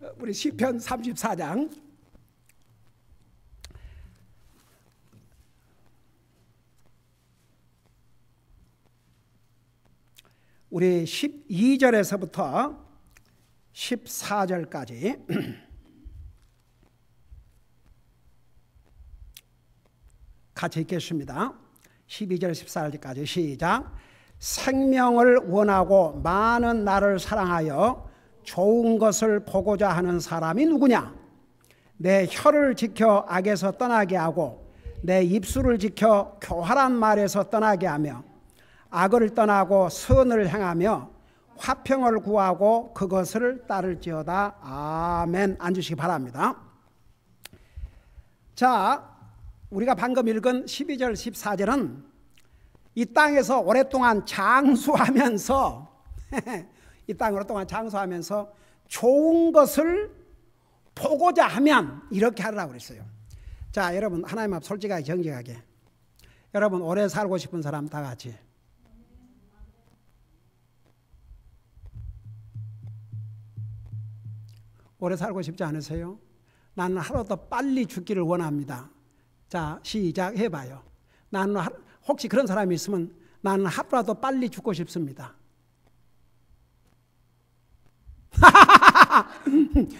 우리 시편 34장 우리 12절에서부터 14절까지 같이 읽겠습니다. 12절 14절까지 시작. 생명을 원하고 많은 나를 사랑하여 좋은 것을 보고자 하는 사람이 누구냐? 내 혀를 지켜 악에서 떠나게 하고 내 입술을 지켜 교활한 말에서 떠나게 하며 악을 떠나고 선을 행하며 화평을 구하고 그것을 따를지어다. 아멘. 앉으시기 바랍니다. 자, 우리가 방금 읽은 12절 14절은 이 땅에서 오랫동안 장수하면서 이 땅 오랫동안 장수하면서 좋은 것을 보고자 하면 이렇게 하라고 그랬어요. 자, 여러분 하나님 앞 솔직하게 정직하게, 여러분 오래 살고 싶은 사람 다 같이 오래 살고 싶지 않으세요? 나는 하루 더 빨리 죽기를 원합니다. 자, 시작 해봐요. 나는 혹시 그런 사람이 있으면 나는 하루라도 빨리 죽고 싶습니다.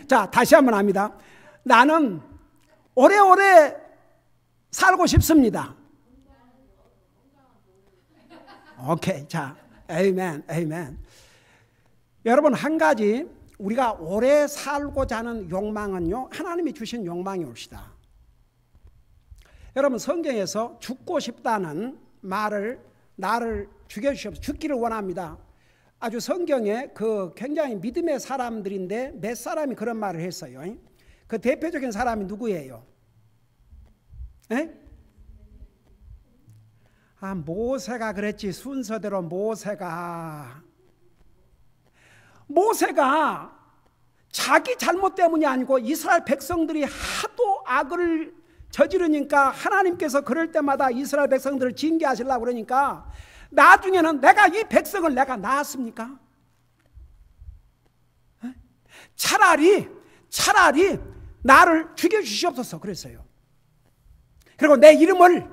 자, 다시 한번 합니다. 나는 오래오래 살고 싶습니다. 오케이. 자, 아멘, 아멘. 여러분, 한 가지 우리가 오래 살고자 하는 욕망은요, 하나님이 주신 욕망이 옵시다. 여러분, 성경에서 죽고 싶다는 말을 나를 죽여주시옵소서, 죽기를 원합니다. 아주 성경에 그 굉장히 믿음의 사람들인데 몇 사람이 그런 말을 했어요. 그 대표적인 사람이 누구예요? 에? 아, 모세가 그랬지. 순서대로 모세가 자기 잘못 때문이 아니고 이스라엘 백성들이 하도 악을 저지르니까 하나님께서 그럴 때마다 이스라엘 백성들을 징계하시려고 그러니까 나중에는 내가 이 백성을 내가 낳았습니까? 차라리 나를 죽여주시옵소서 그랬어요. 그리고 내 이름을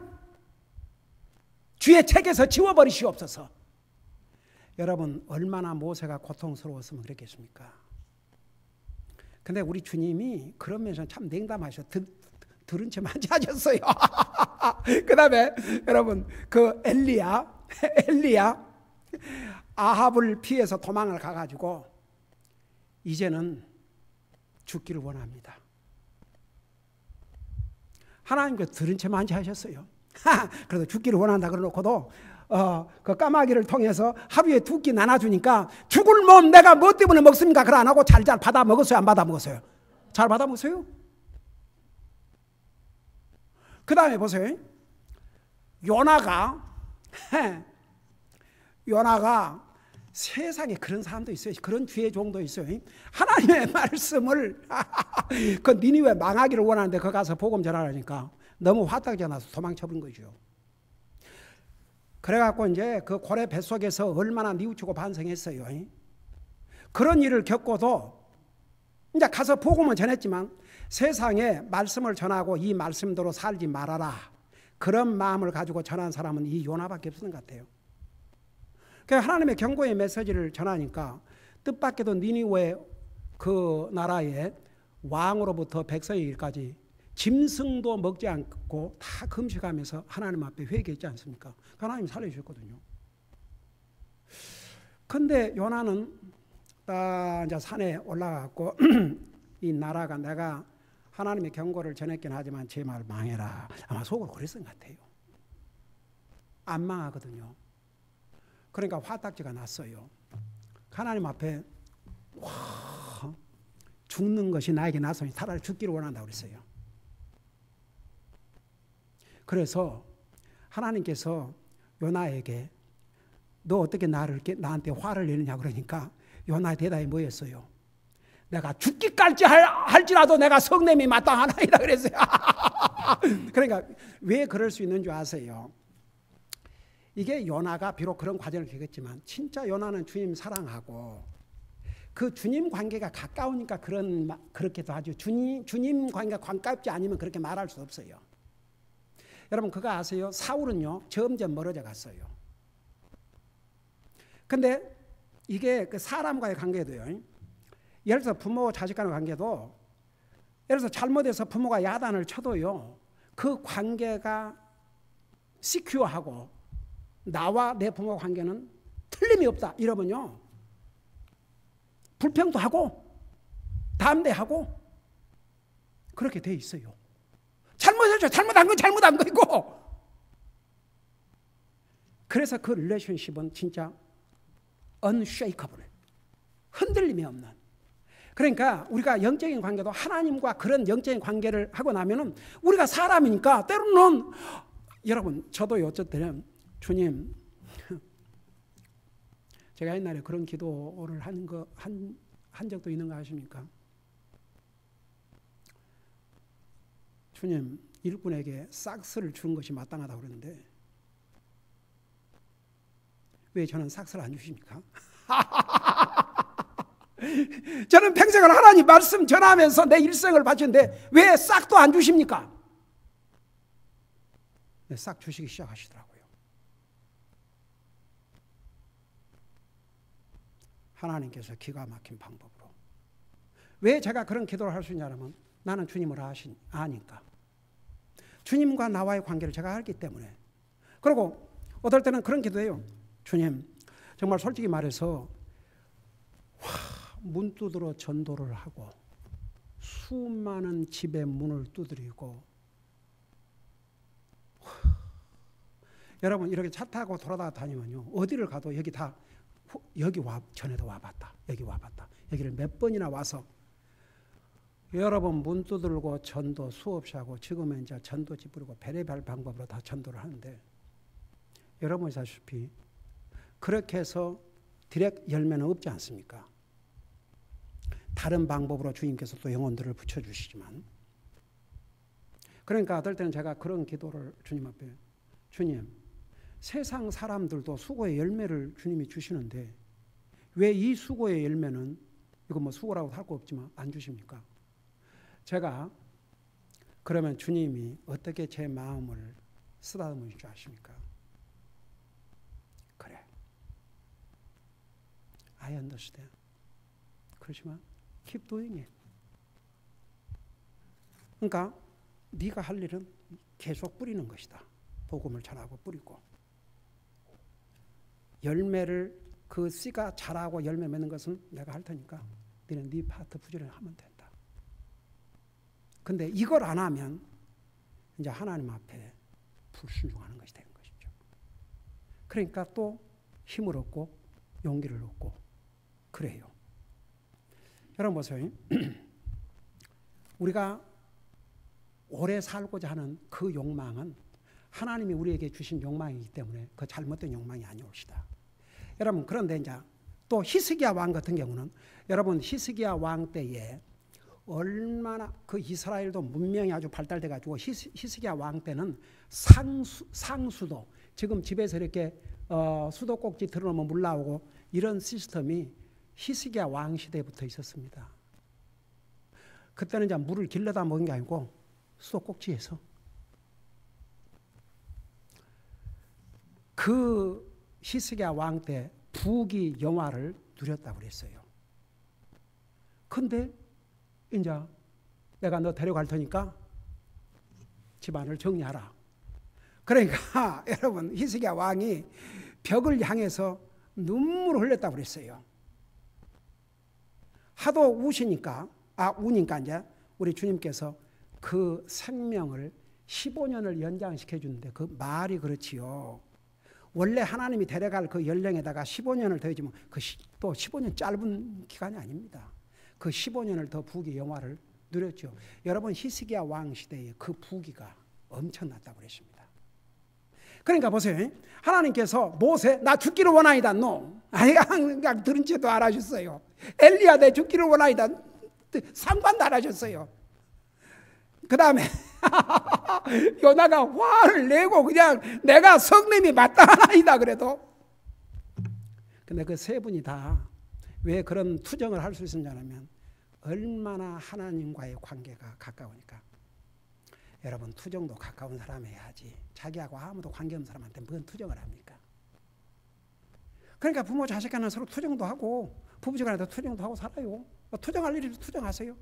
주의 책에서 지워버리시옵소서. 여러분, 얼마나 모세가 고통스러웠으면 그랬겠습니까? 근데 우리 주님이 그런 면에서 참 냉담하셔. 들은 채 맞이하셨어요. 그 다음에 여러분, 그 엘리야 아합을 피해서 도망을 가가지고 이제는 죽기를 원합니다. 하나님께서 들은 채 맞이하셨어요. 그래도 죽기를 원한다 그러놓고도 그 까마귀를 통해서 하루에 2끼 나눠주니까 죽을 몸 내가 뭐 때문에 먹습니까? 그래 안 하고 잘 받아 먹었어요? 안 받아 먹었어요? 잘 받아 먹었어요? 그 다음에 보세요. 요나가 세상에 그런 사람도 있어요. 그런 주의 종도 있어요. 하나님의 말씀을 그 니니웨 망하기를 원하는데 거기 가서 복음 전하라니까 너무 화딱지 나서 도망쳐버린 거죠. 그래갖고 이제 그 고래 뱃속에서 얼마나 뉘우치고 반성했어요. 그런 일을 겪고도 이제 가서 복음은 전했지만 세상에 말씀을 전하고 이 말씀대로 살지 말아라, 그런 마음을 가지고 전한 사람은 이 요나밖에 없는 것 같아요. 그래서 하나님의 경고의 메시지를 전하니까 뜻밖에도 니니웨 그 나라의 왕으로부터 백성에게까지 짐승도 먹지 않고 다 금식하면서 하나님 앞에 회개했지 않습니까? 하나님 살려주셨거든요. 근데 요나는 딱 이제 산에 올라가고 이 나라가 내가 하나님의 경고를 전했긴 하지만 제 말 망해라, 아마 속으로 그랬던 것 같아요. 안 망하거든요. 그러니까 화딱지가 났어요. 하나님 앞에 죽는 것이 나에게 낫으니 차라리 죽기를 원한다고 그랬어요. 그래서 하나님께서 요나에게 너 어떻게 나한테 화를 내느냐 그러니까 요나의 대답이 뭐였어요? 내가 죽기까지 할지라도 내가 성냄이 마땅하나이다 그랬어요. 그러니까 왜 그럴 수 있는 줄 아세요? 이게 요나가 비록 그런 과정을 겪었지만 진짜 요나는 주님 사랑하고 그 주님 관계가 가까우니까 그렇게도 하죠. 주님 관계가 가깝지 않으면 그렇게 말할 수 없어요. 여러분 그거 아세요? 사울은요 점점 멀어져 갔어요. 근데 이게 그 사람과의 관계도요. 예를 들어서 부모 자식 간의 관계도 예를 들어서 잘못해서 부모가 야단을 쳐도요. 그 관계가 시큐어하고 나와 내 부모 관계는 틀림이 없다 이러면요. 불평도 하고 담대하고 그렇게 돼 있어요. 잘못했죠. 잘못한 건 잘못한 거고. 그래서 그 릴레이션십은 진짜 unshakable, 흔들림이 없는. 그러니까 우리가 영적인 관계도 하나님과 그런 영적인 관계를 하고 나면은 우리가 사람이니까 때로는 여러분 저도 어쨌든 주님 제가 옛날에 그런 기도를 한 적도 있는 거 아십니까? 주님 일꾼에게 삭스를 주는 것이 마땅하다고 그러는데 왜 저는 삭스를 안 주십니까? 저는 평생을 하나님 말씀 전하면서 내 일생을 바쳤는데 왜 싹도 안 주십니까? 네, 싹 주시기 시작하시더라고요. 하나님께서 기가 막힌 방법으로. 왜 제가 그런 기도를 할 수 있냐면 나는 주님을 아니까. 주님과 나와의 관계를 제가 알기 때문에. 그리고 어떨 때는 그런 기도해요. 주님 정말 솔직히 말해서 문 두드려 전도를 하고 수많은 집의 문을 두드리고 여러분 이렇게 차 타고 돌아다니면요 어디를 가도 여기 다 여기 전에도 와봤다 여기 와봤다 여기를 몇 번이나 와서 여러분 문 두들고 전도 수없이 하고 지금은 이제 전도지 부리고 별의별 방법으로 다 전도를 하는데 여러분이 아시다시피 그렇게 해서 디렉 열매는 없지 않습니까? 다른 방법으로 주님께서 또 영혼들을 붙여주시지만 그러니까 어떨 때는 제가 그런 기도를 주님 앞에 주님 세상 사람들도 수고의 열매를 주님이 주시는데 왜 이 수고의 열매는 이거 뭐 수고라고 할 거 없지만 안 주십니까? 제가 그러면 주님이 어떻게 제 마음을 쓰다듬으실 줄 아십니까? 그래 I understand. 그렇지만 keep doing it. 그러니까 네가 할 일은 계속 뿌리는 것이다. 복음을 전하고 뿌리고 열매를 그 씨가 자라고 열매 맺는 것은 내가 할 테니까 너는 네 파트 부지런히 하면 된다. 근데 이걸 안 하면 이제 하나님 앞에 불순종하는 것이 되는 것이죠. 그러니까 또 힘을 얻고 용기를 얻고 그래요. 여러분 보세요. 우리가 오래 살고자 하는 그 욕망은 하나님이 우리에게 주신 욕망이기 때문에 그 잘못된 욕망이 아니올시다. 여러분 그런데 이제 또 히스기야 왕 같은 경우는 여러분 히스기야 왕 때에 얼마나 그 이스라엘도 문명이 아주 발달돼 가지고 히스기야 왕 때는 상수도 지금 집에서 이렇게 수도꼭지 들어놓으면 물 나오고 이런 시스템이 히스기야 왕 시대부터 있었습니다. 그때는 이제 물을 길러다 먹은 게 아니고 수도꼭지에서 그 히스기야 왕 때 부귀 영화를 누렸다고 그랬어요. 근데 이제 내가 너 데려갈 테니까 집안을 정리하라. 그러니까 여러분 히스기야 왕이 벽을 향해서 눈물을 흘렸다고 그랬어요. 하도 우니까 이제 우리 주님께서 그 생명을 15년을 연장시켜 주는데 그 말이 그렇지요. 원래 하나님이 데려갈 그 연령에다가 15년을 더해주면 또 15년 짧은 기간이 아닙니다. 그 15년을 더 부귀 영화를 누렸죠. 여러분 히스기야 왕 시대에 그 부귀가 엄청났다고 그랬습니다. 그러니까 보세요. 하나님께서 모세 나 죽기를 원하이다. 그냥 들은 채도 안 하셨어요. 엘리야 내 죽기를 원하이다. 상관도 안 하셨어요. 그 다음에 요나가 화를 내고 그냥 내가 성님이 마땅하나이다 그래도 근데 그 세 분이 다 왜 그런 투정을 할 수 있었냐면 얼마나 하나님과의 관계가 가까우니까. 여러분 투정도 가까운 사람이 해야지. 자기하고 아무도 관계없는 사람한테 뭔 투정을 합니까? 그러니까 부모 자식 간에 서로 투정도 하고 부부지간에도 투정도 하고 살아요. 투정할 일이 투정하세요.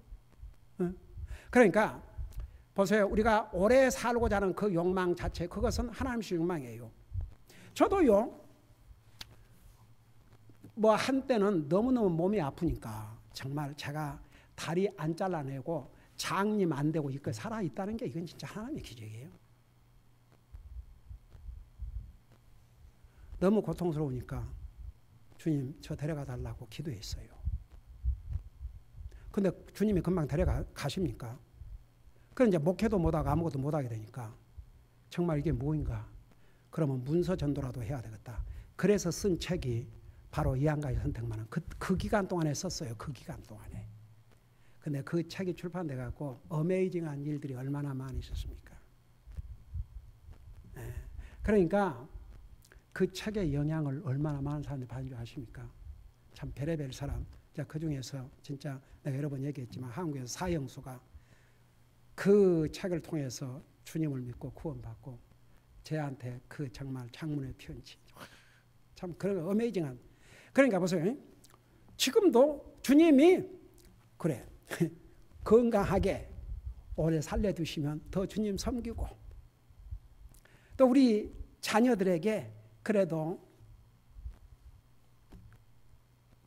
그러니까 보세요. 우리가 오래 살고자 하는 그 욕망 자체, 그것은 하나님의 욕망이에요. 저도요, 뭐 한때는 너무너무 몸이 아프니까 정말 제가 다리 안 잘라내고 장님 안 되고 이거 살아있다는 게 이건 진짜 하나님의 기적이에요. 너무 고통스러우니까 주님 저 데려가 달라고 기도했어요. 근데 주님이 금방 데려가십니까? 그럼 이제 목회도 못하고 아무것도 못하게 되니까 정말 이게 뭐인가? 그러면 문서 전도라도 해야 되겠다. 그래서 쓴 책이 바로 이 한 가지 선택만은 그 기간 동안에 썼어요. 그 기간 동안에. 근데 그 책이 출판돼 갖고 어메이징한 일들이 얼마나 많이 있었습니까? 네. 그러니까 그 책의 영향을 얼마나 많은 사람들이 받은 줄 아십니까? 참 별의별 사람. 그 중에서 진짜 내가 여러 번 얘기했지만 한국에서 사형수가 그 책을 통해서 주님을 믿고 구원받고 저한테 그 정말 장문의 편지. 참 그런 어메이징한. 그러니까 보세요. 지금도 주님이 그래 건강하게 오래 살려주시면 더 주님 섬기고 또 우리 자녀들에게 그래도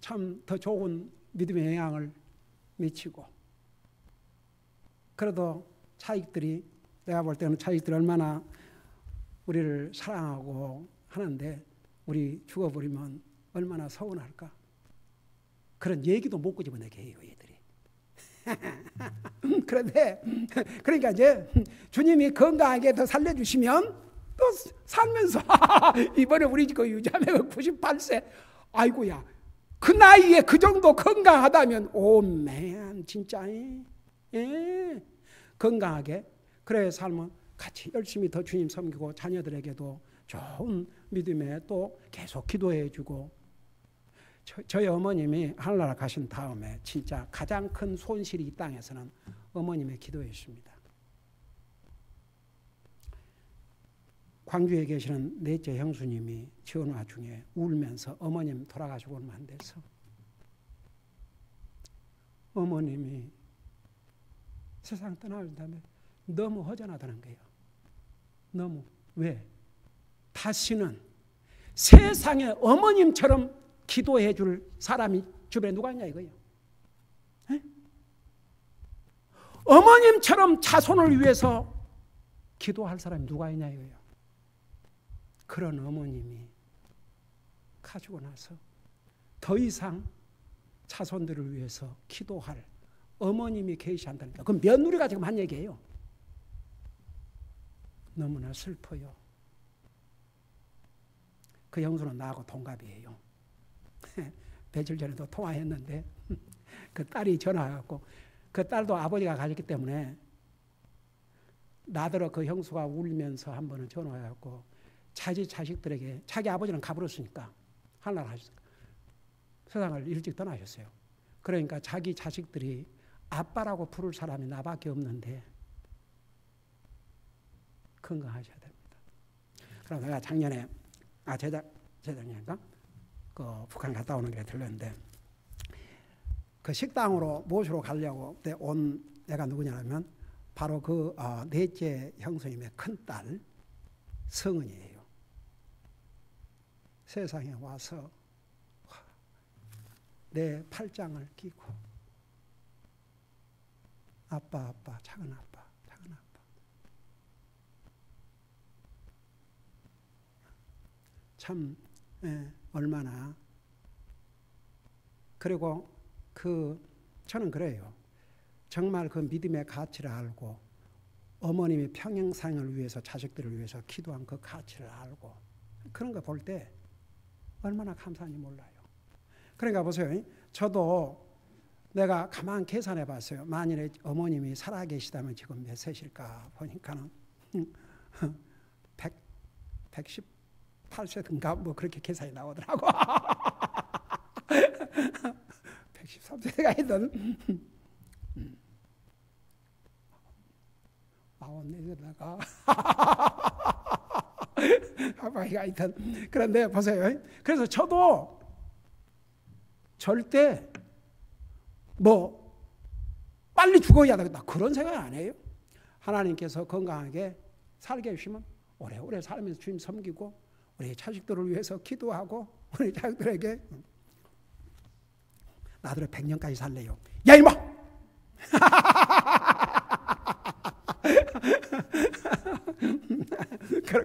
참 더 좋은 믿음의 영향을 미치고 그래도 자식들이 내가 볼 때는 자식들이 얼마나 우리를 사랑하고 하는데 우리 죽어버리면 얼마나 서운할까? 그런 얘기도 못 끄집어내게 해요, 얘들이. 그런데 그러니까 이제 주님이 건강하게 더 살려주시면 또 살면서 이번에 우리 그 유자매가 98세 아이고야 그 나이에 그 정도 건강하다면 오맨 진짜 예. 건강하게 그래 살면 같이 열심히 더 주님 섬기고 자녀들에게도 좋은 믿음에 또 계속 기도해 주고 저희 어머님이 하늘나라 가신 다음에 진짜 가장 큰 손실이 이 땅에서는 어머님의 기도였습니다. 광주에 계시는 넷째 형수님이 전화 중에 울면서 어머님 돌아가시고 얼마 안 돼서 어머님이 세상 떠나신다는데 너무 허전하다는 거예요. 너무. 왜? 다시는 세상에 어머님처럼 기도해 줄 사람이 주변에 누가 있냐 이거예요. 에? 어머님처럼 자손을 위해서 기도할 사람이 누가 있냐 이거예요. 그런 어머님이 가지고 나서 더 이상 자손들을 위해서 기도할 어머님이 계시한다니까. 그럼 며느리가 지금 한 얘기예요. 너무나 슬퍼요. 그 형수는 나하고 동갑이에요. 며칠 전에도 통화했는데 그 딸이 전화해갖고 그 딸도 아버지가 가셨기 때문에 나더러 그 형수가 울면서 한 번은 전화해갖고 자기 자식들에게 자기 아버지는 가버렸으니까 하늘나라 하셨으니까 세상을 일찍 떠나셨어요. 그러니까 자기 자식들이 아빠라고 부를 사람이 나밖에 없는데 건강하셔야 됩니다. 그럼 내가 작년에 재작년인가 그 북한 갔다 오는 길에 들렸는데 그 식당으로 모시러 가려고 온 애가 누구냐면 바로 그 넷째 형수님의 큰딸 성은이에요. 세상에 와서 내 팔짱을 끼고 아빠 작은 아빠 참 얼마나 그리고 저는 그래요. 정말 그 믿음의 가치를 알고 어머님이 평행상을 위해서 자식들을 위해서 기도한 그 가치를 알고 그런 거 볼 때 얼마나 감사한지 몰라요. 그러니까 보세요. 저도 내가 가만 계산해 봤어요. 만일에 어머님이 살아계시다면 지금 몇 세실까 보니까는 118세든가 뭐 그렇게 계산이 나오더라고. 13세가 있던 44세다가 아빠가 있던. 그런데 보세요. 그래서 저도 절대 뭐 빨리 죽어야 되겠다 그런 생각 안 해요. 하나님께서 건강하게 살게 해주시면 오래오래 살면서 주님 섬기고 우리 자식들을 위해서 기도하고 우리 자식들에게 나도 100년까지 살래요. 야 이마!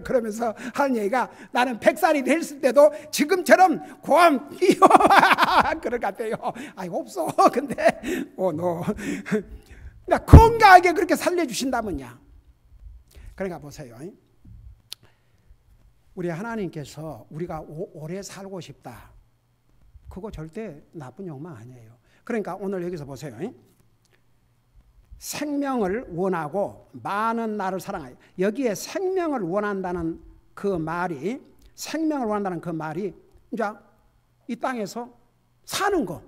그러면서 하는 얘기가 나는 100살이 됐을 때도 지금처럼 고함 뛰어 그럴 것 같아요. 아이 없어. 근데 너 건강하게 그렇게 살려주신다면야. 그러니까 보세요. 우리 하나님께서 우리가 오래 살고 싶다. 그거 절대 나쁜 욕망 아니에요. 그러니까 오늘 여기서 보세요. 생명을 원하고 많은 나를 사랑하여. 여기에 생명을 원한다는 그 말이 이제 이 땅에서 사는 거,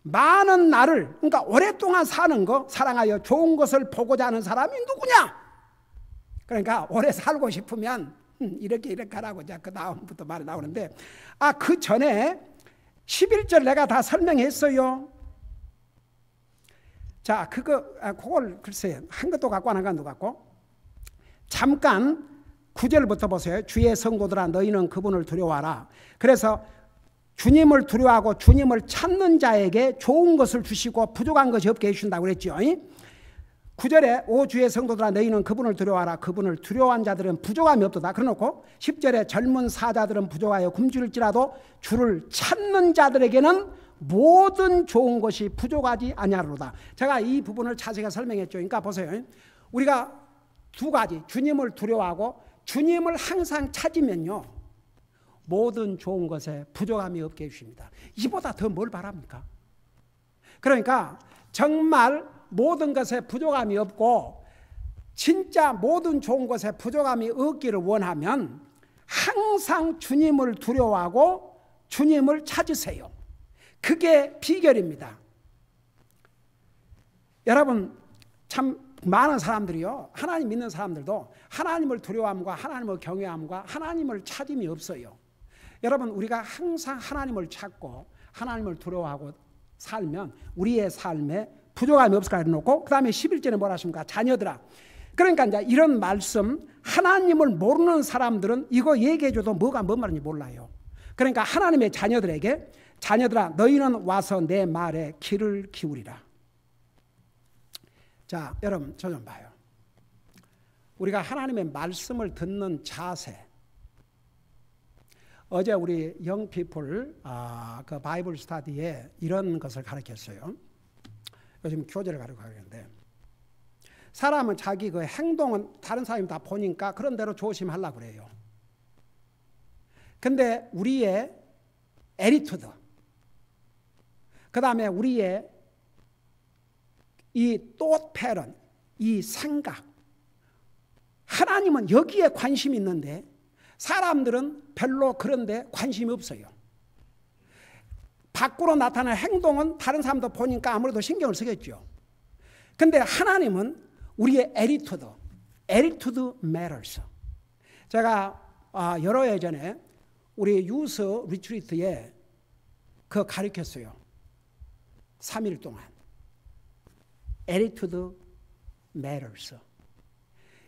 많은 나를, 그러니까 오랫동안 사는 거, 사랑하여 좋은 것을 보고자 하는 사람이 누구냐? 그러니까 오래 살고 싶으면 이렇게 하라고. 자, 그 다음부터 말이 나오는데, 그 전에 11절 내가 다 설명했어요. 자, 그걸 글쎄 한 것도 갖고 안 한 것도 갖고. 잠깐 9절부터 보세요. 주의 성도들아 너희는 그분을 두려워하라. 그래서 주님을 두려워하고 주님을 찾는 자에게 좋은 것을 주시고 부족한 것이 없게 해주신다고 그랬죠. 9절에 오 주의 성도들아 너희는 그분을 두려워하라. 그분을 두려워한 자들은 부족함이 없도다. 그래놓고 10절에 젊은 사자들은 부족하여 굶주릴지라도 주를 찾는 자들에게는 모든 좋은 것이 부족하지 아니하리로다. 제가 이 부분을 자세히 설명했죠. 그러니까 보세요. 우리가 두 가지, 주님을 두려워하고 주님을 항상 찾으면요, 모든 좋은 것에 부족함이 없게 해주십니다. 이보다 더 뭘 바랍니까? 그러니까 정말 모든 것에 부족함이 없고 진짜 모든 좋은 것에 부족함이 없기를 원하면 항상 주님을 두려워하고 주님을 찾으세요. 그게 비결입니다. 여러분, 참 많은 사람들이요, 하나님 믿는 사람들도 하나님을 두려워함과 하나님을 경외함과 하나님을 찾음이 없어요. 여러분, 우리가 항상 하나님을 찾고 하나님을 두려워하고 살면 우리의 삶에 부족함이 없을 거라 해놓고, 그 다음에 11절에 뭐라 하십니까? 자녀들아. 그러니까 이제 이런 말씀, 하나님을 모르는 사람들은 이거 얘기해줘도 뭔 말인지 몰라요. 그러니까 하나님의 자녀들에게, 자녀들아 너희는 와서 내 말에 귀를 기울이라. 자, 여러분 저 좀 봐요. 우리가 하나님의 말씀을 듣는 자세. 어제 우리 영피플 그 바이블 스터디에 이런 것을 가르쳤어요. 요즘 교재를 가르치는데, 사람은 자기 그 행동은 다른 사람이 다 보니까 그런 대로 조심하려고 그래요. 근데 우리의 애리투드, 그 다음에 우리의 이 또 패런, 이 생각, 하나님은 여기에 관심이 있는데 사람들은 별로 그런데 관심이 없어요. 밖으로 나타나는 행동은 다른 사람도 보니까 아무래도 신경을 쓰겠죠. 근데 하나님은 우리의 attitude matters. 제가 여러 해 전에 우리 유스 리트리트에 그거 가르쳤어요. 3일 동안. attitude matters.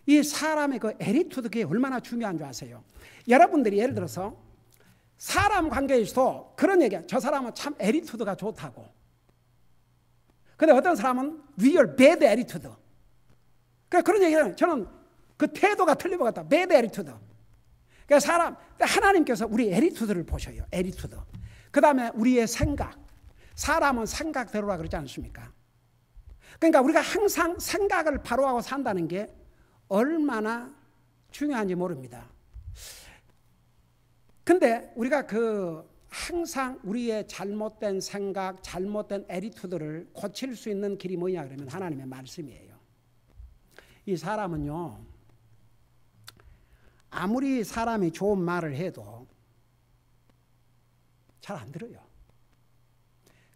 이 사람의 그 attitude, 그게 얼마나 중요한 줄 아세요? 여러분들이 예를 들어서 사람 관계에서도 그런 얘기야. 저 사람은 참 attitude가 좋다고. 근데 어떤 사람은 real bad attitude. 그런 얘기는 저는 그 태도가 틀린 것 같다. bad attitude. 그러니까 하나님께서 우리 attitude를 보셔요. attitude. 그 다음에 우리의 생각. 사람은 생각대로라 그러지 않습니까? 그러니까 우리가 항상 생각을 바로 하고 산다는 게 얼마나 중요한지 모릅니다. 근데 우리가 항상 우리의 잘못된 생각, 잘못된 애리투드를 고칠 수 있는 길이 뭐냐 그러면 하나님의 말씀이에요. 이 사람은요, 아무리 사람이 좋은 말을 해도 잘 안 들어요.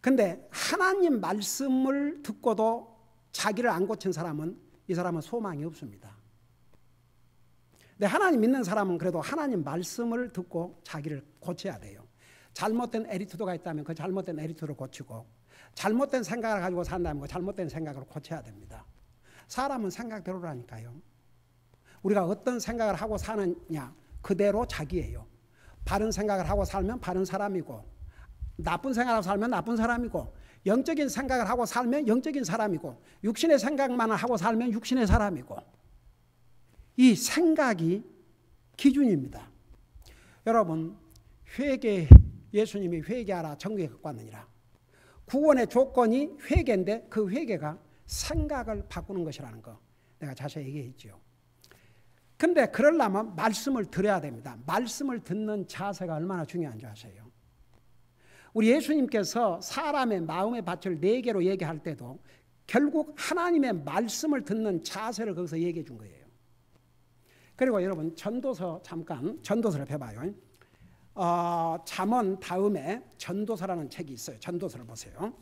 근데 하나님 말씀을 듣고도 자기를 안 고친 사람은 이 사람은 소망이 없습니다. 근데 하나님 믿는 사람은 그래도 하나님 말씀을 듣고 자기를 고쳐야 돼요. 잘못된 에리투드가 있다면 그 잘못된 에리투드를 고치고, 잘못된 생각을 가지고 산다면 그 잘못된 생각을 고쳐야 됩니다. 사람은 생각대로라니까요. 우리가 어떤 생각을 하고 사느냐 그대로 자기예요. 바른 생각을 하고 살면 바른 사람이고, 나쁜 생각을 하고 살면 나쁜 사람이고, 영적인 생각을 하고 살면 영적인 사람이고, 육신의 생각만 하고 살면 육신의 사람이고, 이 생각이 기준입니다. 여러분, 예수님이 회개하라 천국에 갖고 왔느니라. 구원의 조건이 회개인데 그 회개가 생각을 바꾸는 것이라는 거 내가 자세히 얘기했죠. 근데 그러려면 말씀을 들어야 됩니다. 말씀을 듣는 자세가 얼마나 중요한지 아세요? 우리 예수님께서 사람의 마음의 밭을 4개로 얘기할 때도 결국 하나님의 말씀을 듣는 자세를 거기서 얘기해 준 거예요. 그리고 여러분 전도서 잠깐 전도서를 펴봐요. 잠언 다음에 전도서라는 책이 있어요. 전도서를 보세요.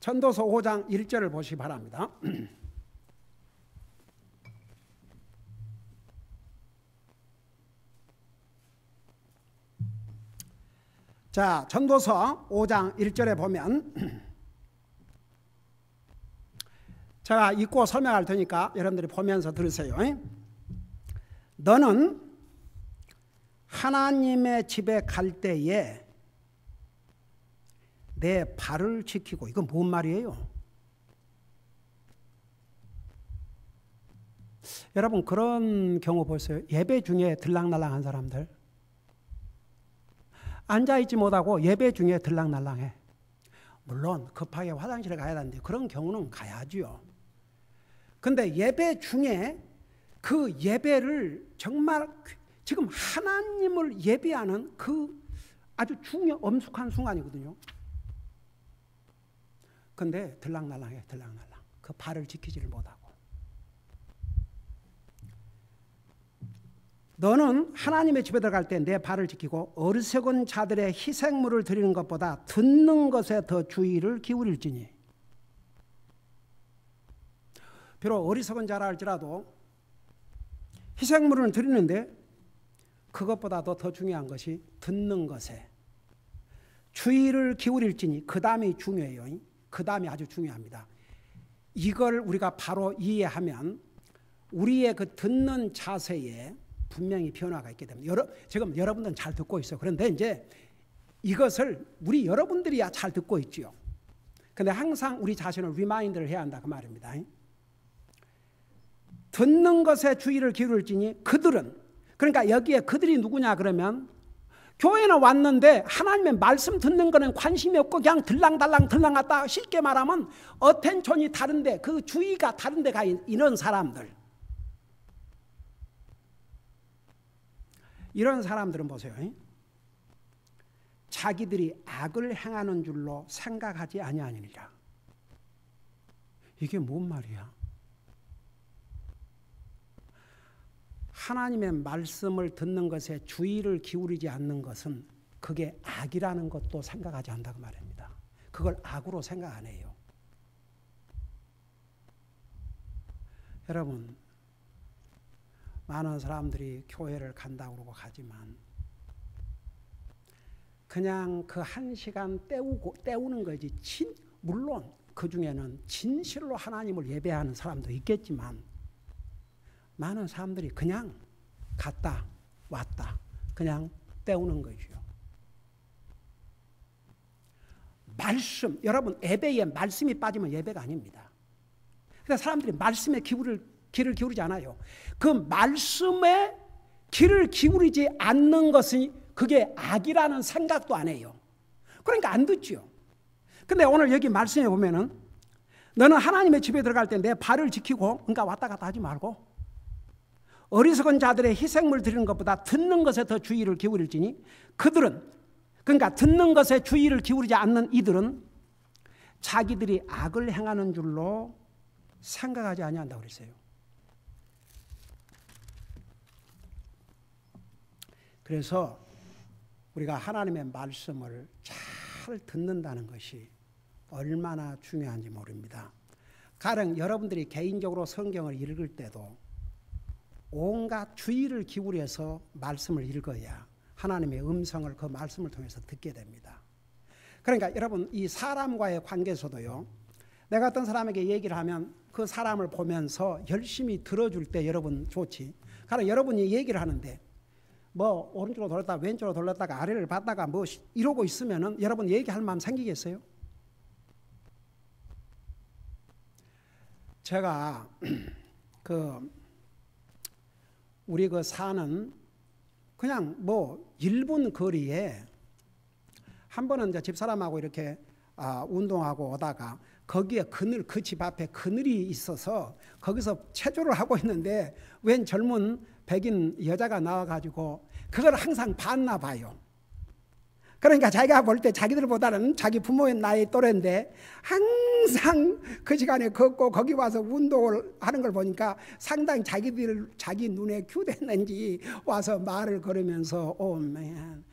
전도서 5장 1절을 보시기 바랍니다. 자, 전도서 5장 1절에 보면 제가 읽고 설명할 테니까 여러분들이 보면서 들으세요. 너는 하나님의 집에 갈 때에 내 발을 지키고, 이건 뭔 말이에요? 여러분 그런 경우 보세요. 예배 중에 들락날락한 사람들, 앉아있지 못하고 예배 중에 들락날락해. 물론 급하게 화장실에 가야 하는데 그런 경우는 가야지요. 근데 예배 중에 그 예배를 정말 지금 하나님을 예배하는 그 아주 엄숙한 순간이거든요. 근데 들락날락해. 들락날락. 그 발을 지키지를 못하고. 너는 하나님의 집에 들어갈 때 내 발을 지키고 어리석은 자들의 희생물을 드리는 것보다 듣는 것에 더 주의를 기울일지니. 비록 어리석은 자라 할지라도 희생물을 드리는데 그것보다도 더 중요한 것이 듣는 것에 주의를 기울일지니. 그 다음이 중요해요. 그 다음이 아주 중요합니다. 이걸 우리가 바로 이해하면 우리의 그 듣는 자세에 분명히 변화가 있게 됩니다. 지금 여러분들은 잘 듣고 있어요. 그런데 이제 이것을 우리 여러분들이야 잘 듣고 있지요. 근데 항상 우리 자신을 리마인드를 해야 한다 그 말입니다. 듣는 것에 주의를 기울일지니 그들은, 그러니까 여기에 그들이 누구냐 그러면 교회는 왔는데 하나님의 말씀 듣는 거는 관심이 없고 그냥 들랑달랑 들랑갔다, 쉽게 말하면 어텐션이 다른데 그 주의가 다른 데 가 있는 사람들, 이런 사람들은 보세요. 자기들이 악을 행하는 줄로 생각하지 아니하니라. 이게 뭔 말이야? 하나님의 말씀을 듣는 것에 주의를 기울이지 않는 것은 그게 악이라는 것도 생각하지 않는다고 말입니다. 그걸 악으로 생각 안 해요. 여러분, 많은 사람들이 교회를 간다고 그러고 가지만 그냥 그 1시간 때우는 거지. 물론 그 중에는 진실로 하나님을 예배하는 사람도 있겠지만 많은 사람들이 그냥 갔다 왔다 그냥 때우는 거죠. 말씀, 여러분 예배에 말씀이 빠지면 예배가 아닙니다. 그러니까 사람들이 말씀에 귀를 기울이지 않아요. 그 말씀에 귀를 기울이지 않는 것이 그게 악이라는 생각도 안 해요. 그러니까 안 듣죠. 근데 오늘 여기 말씀에 보면은 너는 하나님의 집에 들어갈 때 내 발을 지키고, 그러니까 왔다 갔다 하지 말고 어리석은 자들의 희생물 드리는 것보다 듣는 것에 더 주의를 기울일지니 그들은, 그러니까 듣는 것에 주의를 기울이지 않는 이들은 자기들이 악을 행하는 줄로 생각하지 아니한다고 그랬어요. 그래서 우리가 하나님의 말씀을 잘 듣는다는 것이 얼마나 중요한지 모릅니다. 가령 여러분들이 개인적으로 성경을 읽을 때도 온갖 주의를 기울여서 말씀을 읽어야 하나님의 음성을 그 말씀을 통해서 듣게 됩니다. 그러니까 여러분 이 사람과의 관계에서도요. 내가 어떤 사람에게 얘기를 하면 그 사람을 보면서 열심히 들어줄 때 여러분 좋지. 가령 여러분이 얘기를 하는데 뭐 오른쪽으로 돌렸다가 왼쪽으로 돌렸다가 아래를 봤다가 뭐 이러고 있으면은 여러분 얘기할 마음 생기겠어요? 제가 우리 사는 그냥 뭐 1분 거리에 한 번은 이제 집사람하고 이렇게 운동하고 오다가 거기에 그 집 앞에 그늘이 있어서 거기서 체조를 하고 있는데 웬 젊은 백인 여자가 나와가지고 그걸 항상 봤나 봐요. 그러니까 자기가 볼 때 자기들보다는 자기 부모의 나이 또래인데 항상 그 시간에 걷고 거기 와서 운동을 하는 걸 보니까 상당히 자기 눈에 큐됐는지 와서 말을 걸으면서 오맨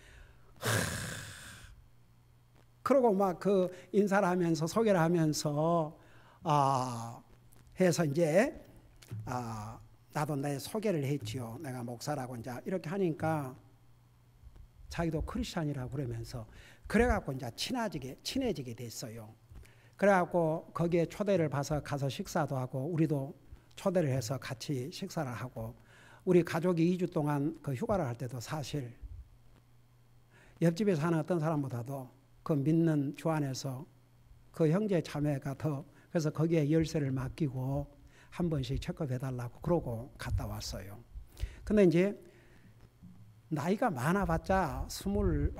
그러고 막 그 인사를 하면서 소개를 하면서 해서 이제 나도 내 소개를 했지요. 내가 목사라고 이제 이렇게 하니까 자기도 크리스찬이라고 그러면서 그래갖고 이제 친해지게 됐어요. 그래갖고 거기에 초대를 받아서 가서 식사도 하고 우리도 초대를 해서 같이 식사를 하고 우리 가족이 2주 동안 그 휴가를 할 때도 사실 옆집에 사는 어떤 사람보다도 그 믿는 주 안에서 그 형제 자매가 더 그래서 거기에 열쇠를 맡기고 한 번씩 체크해달라고 그러고 갔다 왔어요. 근데 이제 나이가 많아봤자 27,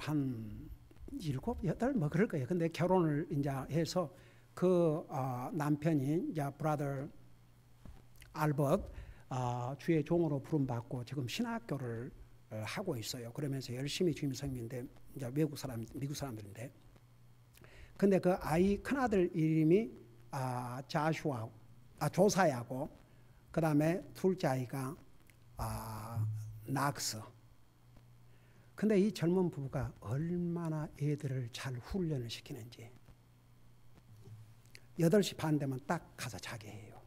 8 뭐 그럴 거예요. 근데 결혼을 이제 해서 그 남편이 이제 브라더 알버트 주의 종으로 부름받고 지금 신학교를 하고 있어요. 그러면서 열심히 주님 섬기는데 이제 미국 사람들인데 근데 그 아이 큰아들 이름이 조사야고 그 다음에 둘째 아이가 낙스. 근데 이 젊은 부부가 얼마나 애들을 잘 훈련을 시키는지 8시 반 되면 딱 가서 자게 해요.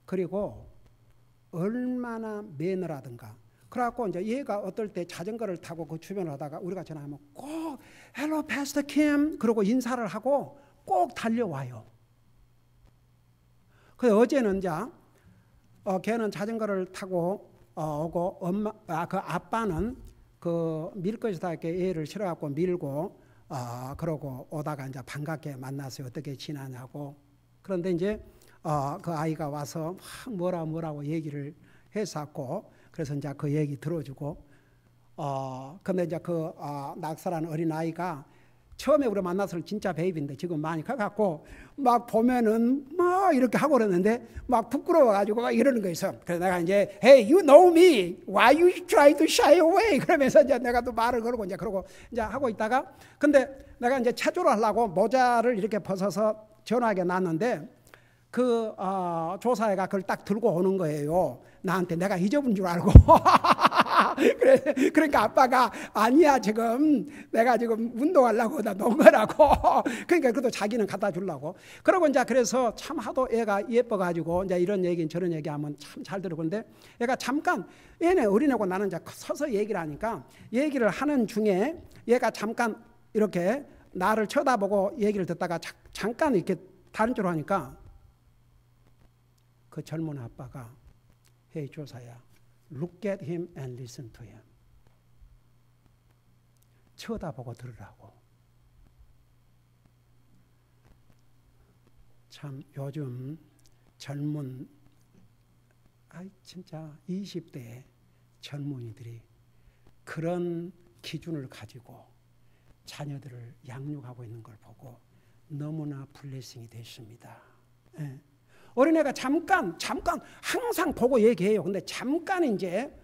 그리고 얼마나 매너라든가 그래갖고 이제 얘가 어떨 때 자전거를 타고 그 주변을 하다가 우리가 전화하면 꼭 헬로 패스터 킴 그러고 인사를 하고 꼭 달려와요. 그래서 어제는 이제 걔는 자전거를 타고 오고 그 아빠는 그 밀 것이다 이렇게 애를 실어갖고 밀고 그러고 오다가 이제 반갑게 만나서 어떻게 지나냐고 그런데 이제 그 아이가 와서 막 뭐라고 얘기를 했었고 그래서 이제 그 얘기 들어주고 근데 이제 그 낙사라는 어린 아이가 처음에 우리 만나서 진짜 베이비인데 지금 많이 커갖고 막 보면은 막 이렇게 하고 그러는데 막 부끄러워가지고 막 이러는 거 있어. 그래서 내가 이제 Hey, you know me. Why you try to shy away? 그러면서 이제 내가 또 말을 걸고 이제 그러고 이제 하고 있다가 근데 내가 이제 체조를 하려고 모자를 이렇게 벗어서 전화기에 놨는데 그 조사애가 그걸 딱 들고 오는 거예요. 나한테 내가 잊어본 줄 알고. 그러니까 아빠가 아니야 지금 내가 지금 운동하려고 나 놓은 거라고. 그러니까 그래도 자기는 갖다 주려고. 그러고 이제 그래서 참 하도 애가 예뻐가지고 이제 이런 얘기 저런 얘기하면 참 잘 들어보는데 얘가 잠깐 얘네 어린애고 나는 이제 서서 얘기를 하니까 얘기를 하는 중에 얘가 잠깐 이렇게 나를 쳐다보고 얘기를 듣다가 잠깐 이렇게 다른 쪽으로 하니까 그 젊은 아빠가 Hey 조사야, look at him and listen to him. 쳐다보고 들으라고. 참 요즘 젊은 진짜 20대 젊은이들이 그런 기준을 가지고 자녀들을 양육하고 있는 걸 보고 너무나 블레싱이 됐습니다. 예. 어린애가 잠깐 항상 보고 얘기해요. 근데 잠깐 이제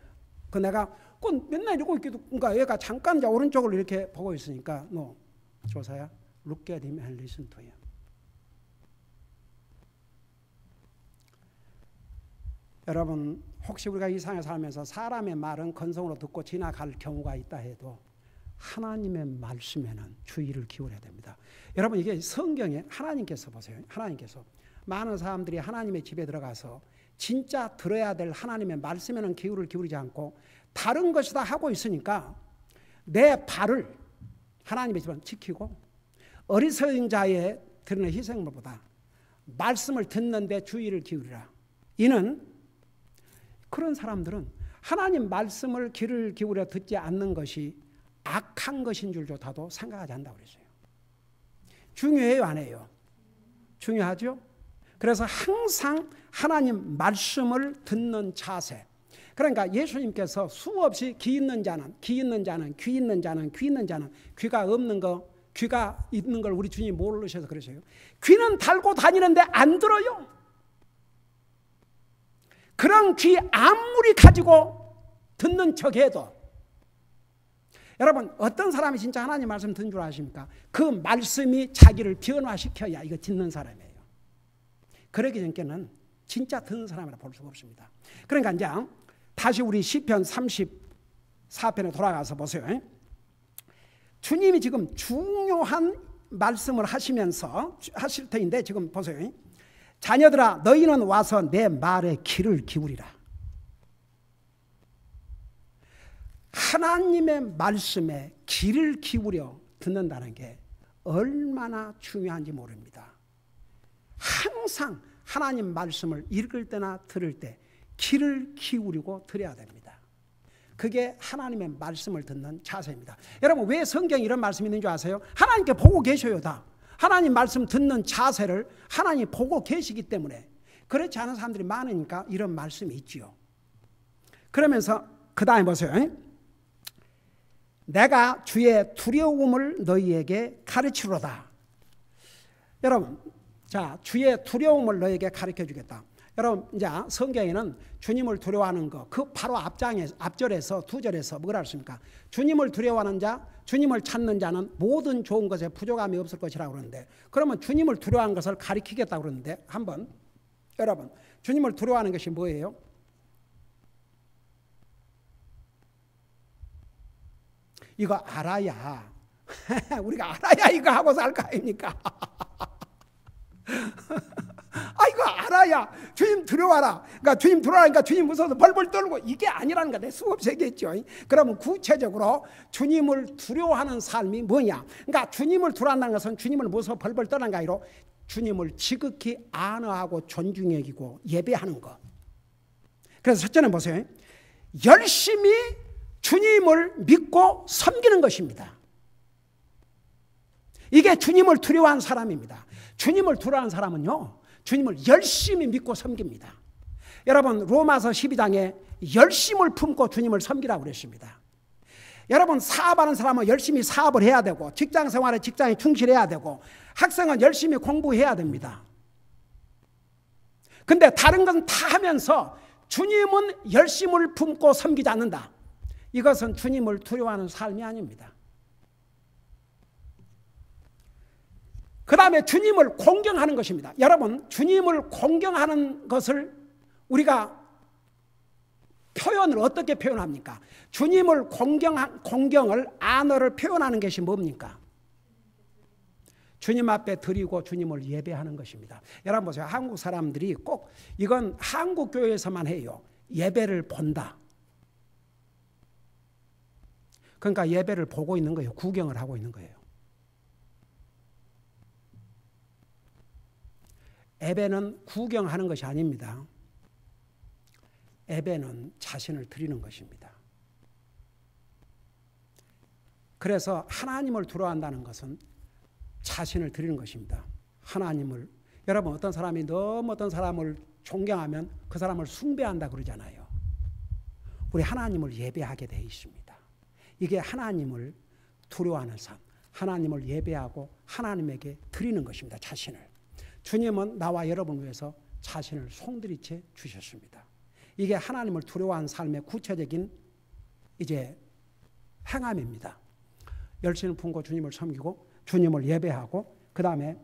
그 내가 꼭 맨날 이러고 있기도 그러니까 얘가 잠깐 이제 오른쪽을 이렇게 보고 있으니까 너 조사야 look at him and listen to him. 여러분 혹시 우리가 이 세상에 살면서 사람의 말은 건성으로 듣고 지나갈 경우가 있다 해도 하나님의 말씀에는 주의를 기울여야 됩니다. 여러분 이게 성경에 하나님께서 보세요. 하나님께서 많은 사람들이 하나님의 집에 들어가서 진짜 들어야 될 하나님의 말씀에는 기울을 기울이지 않고 다른 것이다 하고 있으니까 내 발을 하나님의 집은 지키고 어리석은 자의 드리는 희생물보다 말씀을 듣는데 주의를 기울이라. 이는 그런 사람들은 하나님 말씀을 귀를 기울여 듣지 않는 것이 악한 것인 줄조차도 생각하지 않는다고 그랬어요. 중요해요, 안 해요? 중요하죠? 그래서 항상 하나님 말씀을 듣는 자세. 그러니까 예수님께서 수없이 귀 있는 자는 귀 있는 자는 귀가 없는 거, 귀가 있는 걸 우리 주님이 모르셔서 그러세요. 귀는 달고 다니는데 안 들어요. 그런 귀 아무리 가지고 듣는 척해도 여러분 어떤 사람이 진짜 하나님 말씀 듣는 줄 아십니까? 그 말씀이 자기를 변화시켜야 이거 듣는 사람이에요. 그러기 전께는 진짜 듣는 사람이라 볼 수가 없습니다. 그러니까 이제 다시 우리 시편 34편에 돌아가서 보세요. 주님이 지금 중요한 말씀을 하시면서 하실 터인데 지금 보세요. 자녀들아 너희는 와서 내 말에 귀를 기울이라. 하나님의 말씀에 귀를 기울여 듣는다는 게 얼마나 중요한지 모릅니다. 항상 하나님 말씀을 읽을 때나 들을 때 귀를 기울이고 들어야 됩니다. 그게 하나님의 말씀을 듣는 자세입니다. 여러분 왜 성경에 이런 말씀이 있는 줄 아세요? 하나님께 보고 계셔요. 다 하나님 말씀 듣는 자세를 하나님이 보고 계시기 때문에. 그렇지 않은 사람들이 많으니까 이런 말씀이 있지요. 그러면서 그 다음에 보세요. 내가 주의 두려움을 너희에게 가르치로다. 여러분 자 주의 두려움을 너희에게 가르쳐 주겠다. 여러분 이제 성경에는 주님을 두려워하는 것, 그 바로 앞절에서 2절에서 뭐라 했습니까? 주님을 두려워하는 자, 주님을 찾는 자는 모든 좋은 것에 부족함이 없을 것이라고 그러는데, 그러면 주님을 두려워하는 것을 가르치겠다고 그러는데, 한번 여러분 주님을 두려워하는 것이 뭐예요? 이거 알아야 우리가 알아야 이거 하고 살 거 아닙니까? 이거 알아야 주님 두려워하라. 그러니까 주님 두려워하니까 주님 무서워서 벌벌 떨고 이게 아니라는 거 내가 수없이 얘기했죠. 그러면 구체적으로 주님을 두려워하는 삶이 뭐냐? 그러니까 주님을 두려워한다는 것은 주님을 무서워 벌벌 떠는 게 아니라 주님을 지극히 안어하고 존중히 여기고 예배하는 것. 그래서 첫째는 보세요. 열심히 주님을 믿고 섬기는 것입니다. 이게 주님을 두려워하는 사람입니다. 주님을 두려워하는 사람은요, 주님을 열심히 믿고 섬깁니다. 여러분 로마서 12장에 열심을 품고 주님을 섬기라고 그랬습니다. 여러분 사업하는 사람은 열심히 사업을 해야 되고, 직장생활에 직장에 충실해야 되고, 학생은 열심히 공부해야 됩니다. 근데 다른 건 다 하면서 주님은 열심을 품고 섬기지 않는다. 이것은 주님을 두려워하는 삶이 아닙니다. 그 다음에 주님을 공경하는 것입니다. 여러분 주님을 공경하는 것을 우리가 표현을 어떻게 표현합니까? 주님을 공경을 안어를 표현하는 것이 뭡니까? 주님 앞에 드리고 주님을 예배하는 것입니다. 여러분 보세요. 한국 사람들이 꼭 이건 한국 교회에서만 해요. 예배를 본다. 그러니까 예배를 보고 있는 거예요. 구경을 하고 있는 거예요. 예배는 구경하는 것이 아닙니다. 예배는 자신을 드리는 것입니다. 그래서 하나님을 두려워한다는 것은 자신을 드리는 것입니다. 하나님을, 여러분 어떤 사람이 너무 어떤 사람을 존경하면 그 사람을 숭배한다 그러잖아요. 우리 하나님을 예배하게 되어 있습니다. 이게 하나님을 두려워하는 삶, 하나님을 예배하고 하나님에게 드리는 것입니다. 자신을. 주님은 나와 여러분을 위해서 자신을 송두리째 주셨습니다. 이게 하나님을 두려워하는 삶의 구체적인 이제 행함입니다. 열심을 품고 주님을 섬기고 주님을 예배하고 그 다음에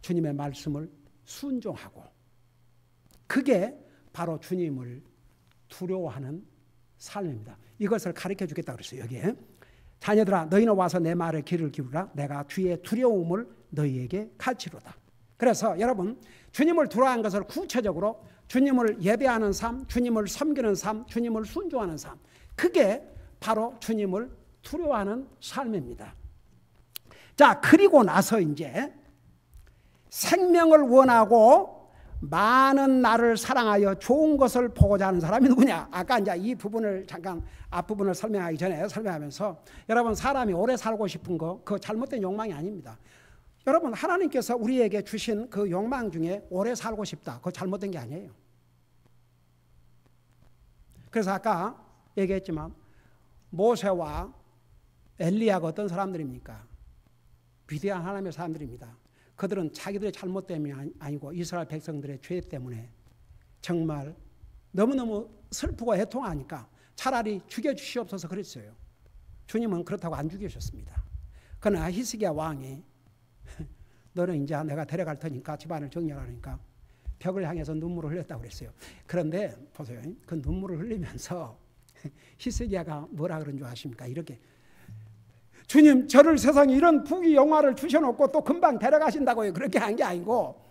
주님의 말씀을 순종하고, 그게 바로 주님을 두려워하는 삶입니다. 이것을 가르쳐 주겠다 그랬어요. 여기에 자녀들아 너희는 와서 내 말에 귀를 기울이라. 내가 뒤에 두려움을 너희에게 가르치로다. 그래서 여러분 주님을 두려워하는 것을 구체적으로 주님을 예배하는 삶, 주님을 섬기는 삶, 주님을 순종하는 삶, 그게 바로 주님을 두려워하는 삶입니다. 자, 그리고 나서 이제 생명을 원하고 많은 나를 사랑하여 좋은 것을 보고자 하는 사람이 누구냐? 아까 이제 이 부분을 잠깐 앞부분을 설명하기 전에 설명하면서 여러분 사람이 오래 살고 싶은 거 그거 잘못된 욕망이 아닙니다. 여러분 하나님께서 우리에게 주신 그 욕망 중에 오래 살고 싶다. 그거 잘못된 게 아니에요. 그래서 아까 얘기했지만 모세와 엘리야가 어떤 사람들입니까? 위대한 하나님의 사람들입니다. 그들은 자기들의 잘못 때문이 아니고 이스라엘 백성들의 죄 때문에 정말 너무너무 슬프고 애통하니까 차라리 죽여주시옵소서 그랬어요. 주님은 그렇다고 안 죽이셨습니다. 그러나 히스기야 왕이 너는 이제 내가 데려갈 테니까 집안을 정리하라니까 벽을 향해서 눈물을 흘렸다고 그랬어요. 그런데 보세요. 그 눈물을 흘리면서 히스기야가 뭐라 그런 줄 아십니까? 이렇게 주님 저를 세상에 이런 부귀 영화를 주셔놓고 또 금방 데려가신다고요. 그렇게 한 게 아니고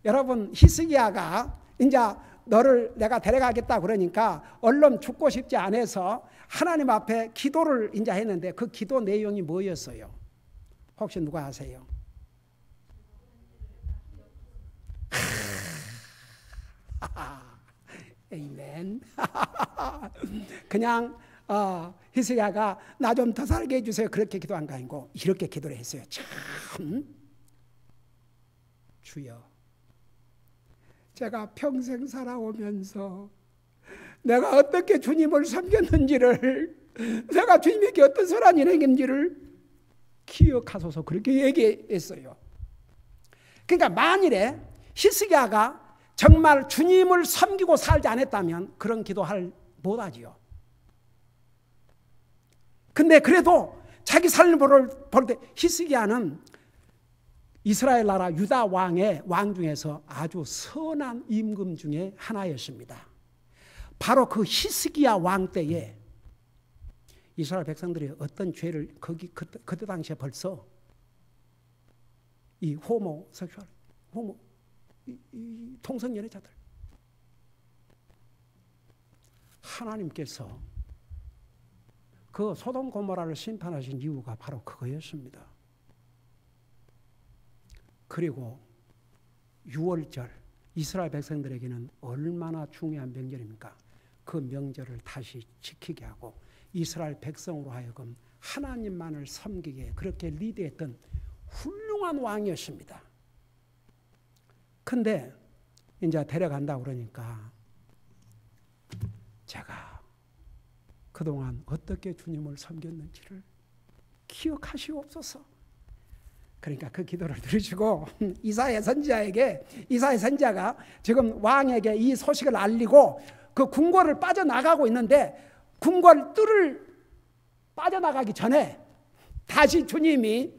여러분 히스기야가 이제 너를 내가 데려가겠다 그러니까 얼른 죽고 싶지 않아서 하나님 앞에 기도를 이제 했는데 그 기도 내용이 뭐였어요? 혹시 누가 아세요? 아멘. 그냥 히스기야가 나 좀 더 살게 해주세요 그렇게 기도한 거 아니고 이렇게 기도를 했어요. 참 주여 제가 평생 살아오면서 내가 어떻게 주님을 섬겼는지를 내가 주님에게 어떤 선한 일을 했는지를 기억하소서 그렇게 얘기했어요. 그러니까 만일에 히스기야가 정말 주님을 섬기고 살지 않았다면 그런 기도할 못하지요. 근데 그래도 자기 삶을 볼 때 히스기야는 이스라엘 나라 유다 왕의 왕 중에서 아주 선한 임금 중에 하나였습니다. 바로 그 히스기야 왕 때에 이스라엘 백성들이 어떤 죄를 그때 당시에 벌써 이 호모섹슈얼, 이 동성연애자들 하나님께서 그 소돔 고모라를 심판하신 이유가 바로 그거였습니다. 그리고 유월절 이스라엘 백성들에게는 얼마나 중요한 명절입니까? 그 명절을 다시 지키게 하고 이스라엘 백성으로 하여금 하나님만을 섬기게 그렇게 리드했던 훌륭한 왕이었습니다. 근데 이제 데려간다고 그러니까 제가 그동안 어떻게 주님을 섬겼는지를 기억하시옵소서. 그러니까 그 기도를 들으시고 이사야 선지자가 지금 왕에게 이 소식을 알리고 그 궁궐을 빠져나가고 있는데 궁궐 뜰을 빠져나가기 전에 다시 주님이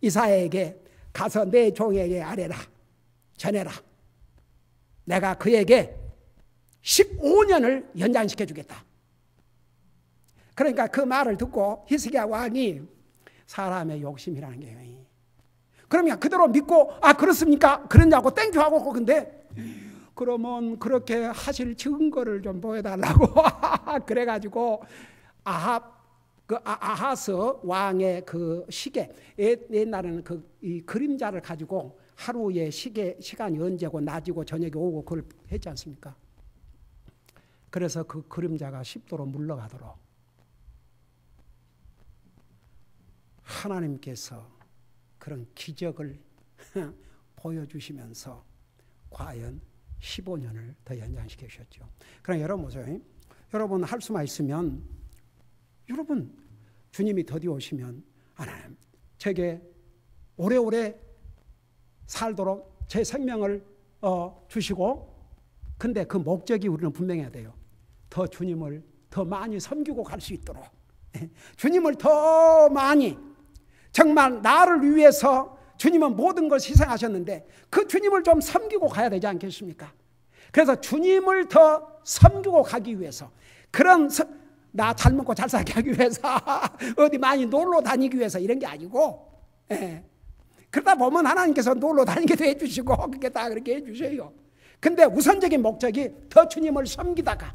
이사야에게 가서 내 종에게 아뢰라 전해라. 내가 그에게 15년을 연장시켜 주겠다. 그러니까 그 말을 듣고 히스기야 왕이 사람의 욕심이라는 게 그러면 그대로 믿고 그렇습니까? 그러냐고 땡큐하고 근데 그러면 그렇게 하실 증거를 좀 보여달라고 그래가지고 아하스 왕의 그 시계 옛날에는 이 그림자를 가지고 하루에 시간이 언제고 낮이고 저녁이 오고 그걸 했지 않습니까? 그래서 그 그림자가 10도로 물러가도록 하나님께서 그런 기적을 보여주시면서 과연 15년을 더 연장시켜 주셨죠. 그럼 여러분 보세요. 여러분 할 수만 있으면 여러분 주님이 더디 오시면 하나님 제게 오래오래 살도록 제 생명을 주시고 근데 그 목적이 우리는 분명해야 돼요. 더 주님을 더 많이 섬기고 갈 수 있도록 주님을 더 많이 정말 나를 위해서 주님은 모든 것을 희생하셨는데 그 주님을 좀 섬기고 가야 되지 않겠습니까? 그래서 주님을 더 섬기고 가기 위해서, 나 잘 먹고 잘 살게 하기 위해서 어디 많이 놀러 다니기 위해서 이런 게 아니고, 그러다 보면 하나님께서 놀러 다니게도 해주시고 그게 다 그렇게 해주셔요. 근데 우선적인 목적이 더 주님을 섬기다가,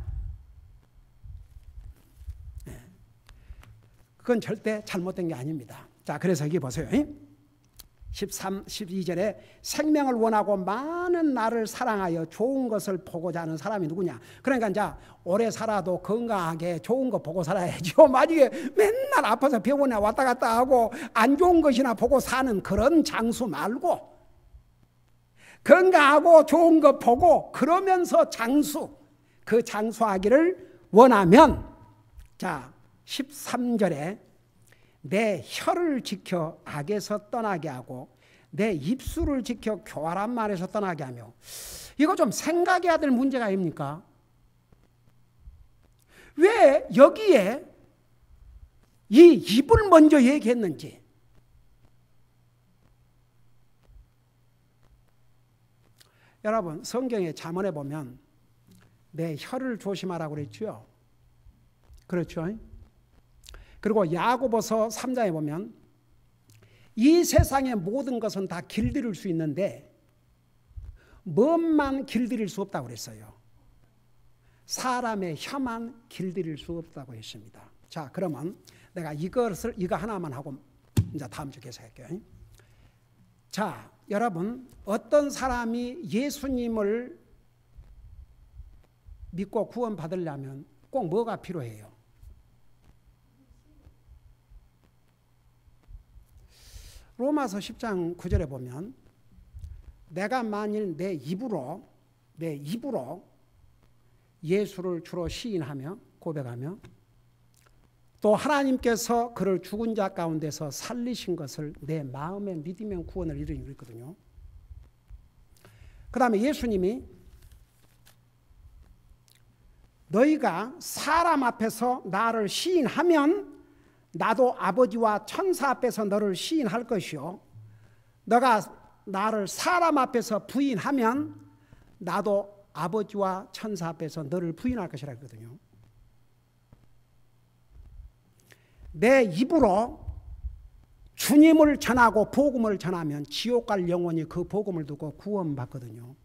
그건 절대 잘못된 게 아닙니다. 자, 그래서 여기 보세요. 12절에 생명을 원하고 많은 날을 사랑하여 좋은 것을 보고자 하는 사람이 누구냐? 그러니까 이제 오래 살아도 건강하게 좋은 거 보고 살아야죠. 만약에 맨날 아파서 병원에 왔다 갔다 하고 안 좋은 것이나 보고 사는 그런 장수 말고, 건강하고 좋은 거 보고 그러면서 그 장수하기를 원하면, 자 13절에 내 혀를 지켜 악에서 떠나게 하고 내 입술을 지켜 교활한 말에서 떠나게 하며. 이거 좀 생각해야 될 문제가 아닙니까? 왜 여기에 이 입을 먼저 얘기했는지. 여러분, 성경에 잠언에 보면 내 혀를 조심하라고 그랬죠. 그렇죠? 그리고 야고보서 3장에 보면 이 세상의 모든 것은 다 길들일 수 있는데 뭔만 길들일 수 없다고 그랬어요. 사람의 혀만 길들일 수 없다고 했습니다. 자, 그러면 내가 이거 하나만 하고 이제 다음 주 계속할게요. 자, 여러분, 어떤 사람이 예수님을 믿고 구원받으려면 꼭 뭐가 필요해요? 로마서 10장 9절에 보면 내가 만일 내 입으로 예수를 주로 시인하며 고백하며 또 하나님께서 그를 죽은 자 가운데서 살리신 것을 내 마음에 믿으면 구원을 이루니 그랬거든요. 그 다음에 예수님이 너희가 사람 앞에서 나를 시인하면 나도 아버지와 천사 앞에서 너를 시인할 것이요 너가 나를 사람 앞에서 부인하면 나도 아버지와 천사 앞에서 너를 부인할 것이라 했거든요. 내 입으로 주님을 전하고 복음을 전하면 지옥 갈 영혼이 그 복음을 듣고 구원받거든요.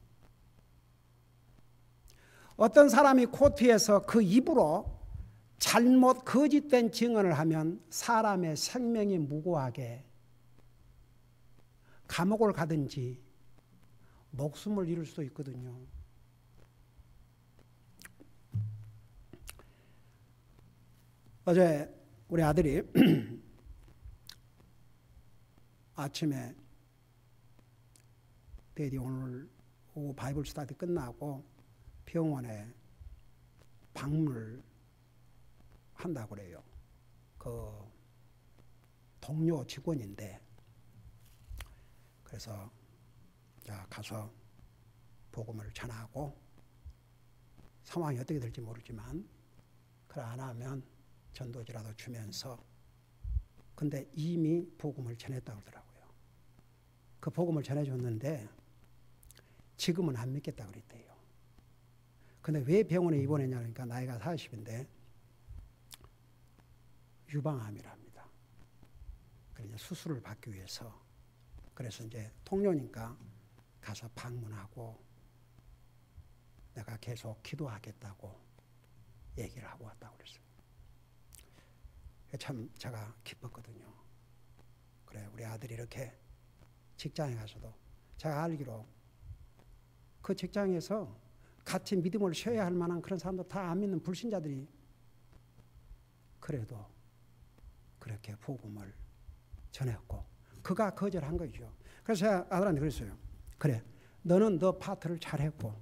어떤 사람이 코트에서 그 입으로 잘못 거짓된 증언을 하면 사람의 생명이 무고하게 감옥을 가든지 목숨을 잃을 수도 있거든요. 어제 우리 아들이 아침에 데디 오늘 오후 바이블 스터디 끝나고 병원에 방문을 한다고 그래요. 그 동료 직원인데 그래서 가서 복음을 전하고 상황이 어떻게 될지 모르지만 그래 안 하면 전도지라도 주면서 근데 이미 복음을 전했다고 그러더라고요. 그 복음을 전해줬는데 지금은 안 믿겠다고 그랬대요. 근데 왜 병원에 입원했냐 그러니까 나이가 40인데 유방암이랍니다. 그래서 수술을 받기 위해서 그래서 이제 통료니까 가서 방문하고 내가 계속 기도하겠다고 얘기를 하고 왔다고 그랬어요. 참 제가 기뻤거든요. 그래 우리 아들이 이렇게 직장에 가서도 제가 알기로 그 직장에서 같이 믿음을 쉬어야 할 만한 그런 사람도 다 안 믿는 불신자들이 그래도 그렇게 복음을 전했고 그가 거절한 거죠. 그래서 제가 아들한테 그랬어요. 그래 너는 너 파트를 잘했고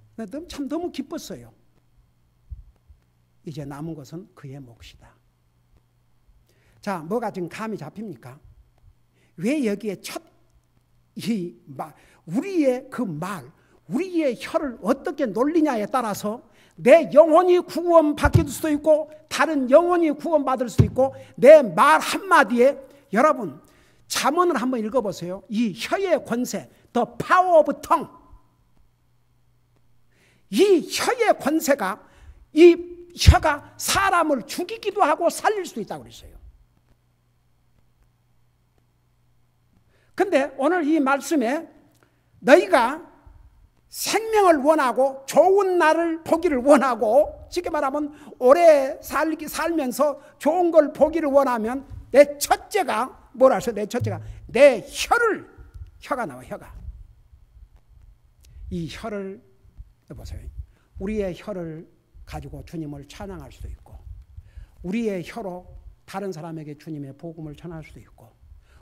참 너무 기뻤어요. 이제 남은 것은 그의 몫이다. 자, 뭐가 지금 감이 잡힙니까? 왜 여기에 우리의 그 말, 우리의 혀를 어떻게 놀리냐에 따라서 내 영혼이 구원받을 수도 있고 다른 영혼이 구원받을 수도 있고 내 말 한마디에 여러분 잠언을 한번 읽어보세요. 이 혀의 권세, the power of tongue. 이 혀의 권세가, 이 혀가 사람을 죽이기도 하고 살릴 수도 있다고 그랬어요. 근데 오늘 이 말씀에 너희가 생명을 원하고 좋은 날을 보기를 원하고, 쉽게 말하면 오래 살면서 좋은 걸 보기를 원하면 내 첫째가 뭐라 해서, 내 첫째가 내 혀가 나와. 혀가. 이 혀를 보세요. 우리의 혀를 가지고 주님을 찬양할 수도 있고, 우리의 혀로 다른 사람에게 주님의 복음을 전할 수도 있고,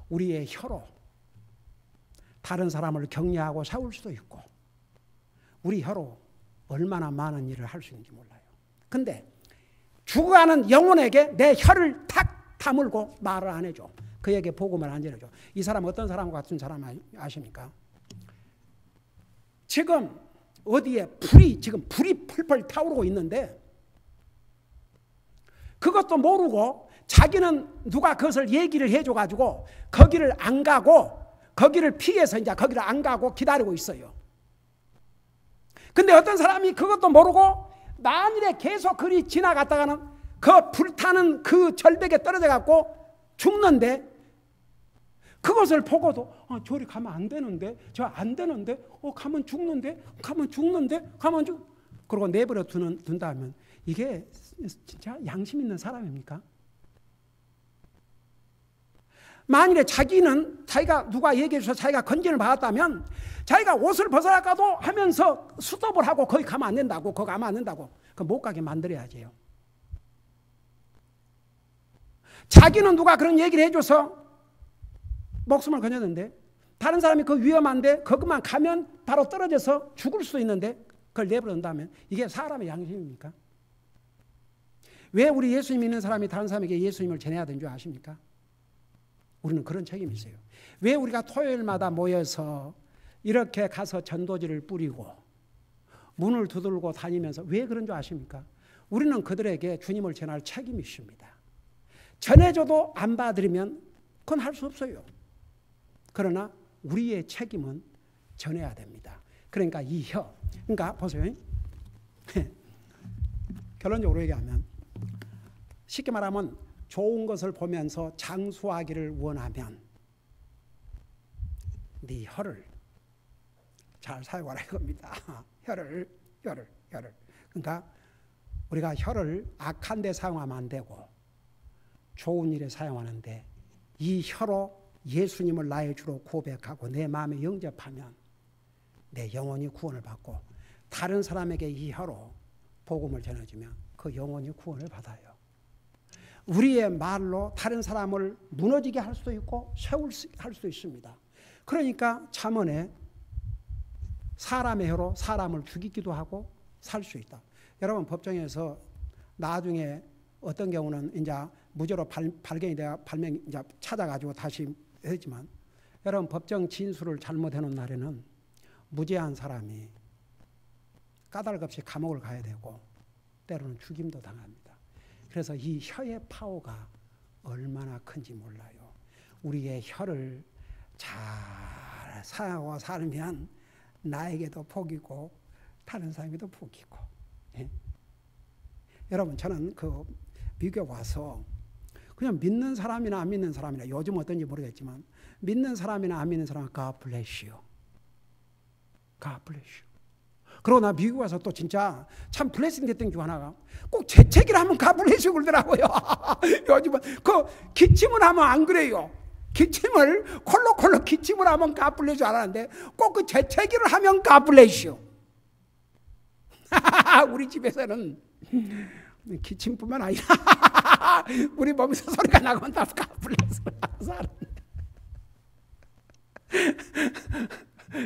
우리의 혀로 다른 사람을 격려하고 세울 수도 있고, 우리 혀로 얼마나 많은 일을 할 수 있는지 몰라요. 근데 죽어가는 영혼에게 내 혀를 탁 다물고 말을 안 해줘. 그에게 복음을 안 전해줘. 이 사람 어떤 사람과 같은 사람 아십니까? 지금 어디에 불이 펄펄 타오르고 있는데, 그것도 모르고 자기는 누가 그것을 얘기를 해줘가지고 거기를 안 가고, 거기를 피해서 이제 거기를 안 가고 기다리고 있어요. 근데 어떤 사람이 그것도 모르고 만일에 계속 그리 지나갔다가는 그 불타는 그 절벽에 떨어져 갖고 죽는데, 그것을 보고도 저리 가면 안 되는데, 저 안 되는데, 가면 죽는데, 그러고 내버려 둔다면 이게 진짜 양심 있는 사람입니까? 만일에 자기가 누가 얘기해 줘서 자기가 건진을 받았다면 자기가 옷을 벗어날까도 하면서 스톱을 하고 거기 가면 안 된다고, 거기 가면 안 된다고, 그 못 가게 만들어야지요. 자기는 누가 그런 얘기를 해줘서 목숨을 건졌는데, 다른 사람이 그 위험한데 거기만 가면 바로 떨어져서 죽을 수도 있는데 그걸 내버려둔다면 이게 사람의 양심입니까? 왜 우리 예수님 믿는 사람이 다른 사람에게 예수님을 전해야 되는 줄 아십니까? 우리는 그런 책임이 있어요. 왜 우리가 토요일마다 모여서 이렇게 가서 전도지를 뿌리고 문을 두들고 다니면서 왜 그런 줄 아십니까? 우리는 그들에게 주님을 전할 책임이 있습니다. 전해줘도 안 받으면 그건 할 수 없어요. 그러나 우리의 책임은 전해야 됩니다. 그러니까 이 혀, 그러니까 보세요. 결론적으로 얘기하면, 쉽게 말하면 좋은 것을 보면서 장수하기를 원하면 네 혀를 잘 사용하라 이겁니다. 혀를. 그러니까 우리가 혀를 악한 데 사용하면 안 되고 좋은 일에 사용하는데, 이 혀로 예수님을 나의 주로 고백하고 내 마음에 영접하면 내 영혼이 구원을 받고, 다른 사람에게 이 혀로 복음을 전해주면 그 영혼이 구원을 받아요. 우리의 말로 다른 사람을 무너지게 할 수도 있고 할 수도 있습니다. 그러니까 잠언에 사람의 혀로 사람을 죽이기도 하고 살 수 있다. 여러분, 법정에서 나중에 어떤 경우는 이제 무죄로 발견이 돼야 이제 찾아가지고 다시 했지만, 여러분 법정 진술을 잘못해 놓은 날에는 무죄한 사람이 까닭없이 감옥을 가야 되고 때로는 죽임도 당합니다. 그래서 이 혀의 파워가 얼마나 큰지 몰라요. 우리의 혀를 잘 사용하고 살면 나에게도 복이고 다른 사람에게도 복이고. 예? 여러분, 저는 그 미국에 와서 그냥 믿는 사람이나 안 믿는 사람이나, 요즘 어떤지 모르겠지만 믿는 사람이나 안 믿는 사람은 God bless you. God bless you. 그러고 나 미국 와서 또 진짜 참 블레싱 됐던 중 하나가, 꼭 재채기를 하면 God bless you 그러더라고요. 요즘은 그 기침을 하면 안 그래요. 기침을 콜록콜록 기침을 하면 God bless you 안 하는데 꼭 그 재채기를 하면 God bless you. 우리 집에서는 기침뿐만 아니라 우리 몸에서 소리가 나고 다 가불려서 사는데,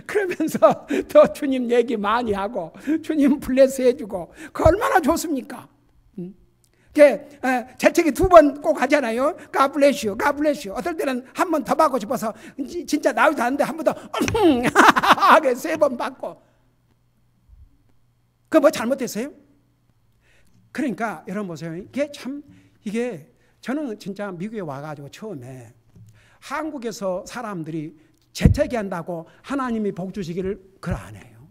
그러면서 더 주님 얘기 많이 하고 주님 블레스 해주고, 그 얼마나 좋습니까? 재채기 2번 꼭 하잖아요. God bless you, God bless you. 어떨 때는 한 번 더 받고 싶어서 진짜 나오지도 않는데 한 번 더 3번 받고. 그거 뭐 잘못됐어요? 그러니까 여러분 보세요. 이게 저는 진짜 미국에 와가지고 처음에 한국에서 사람들이 재채기 한다고 하나님이 복 주시기를 그걸 안 해요.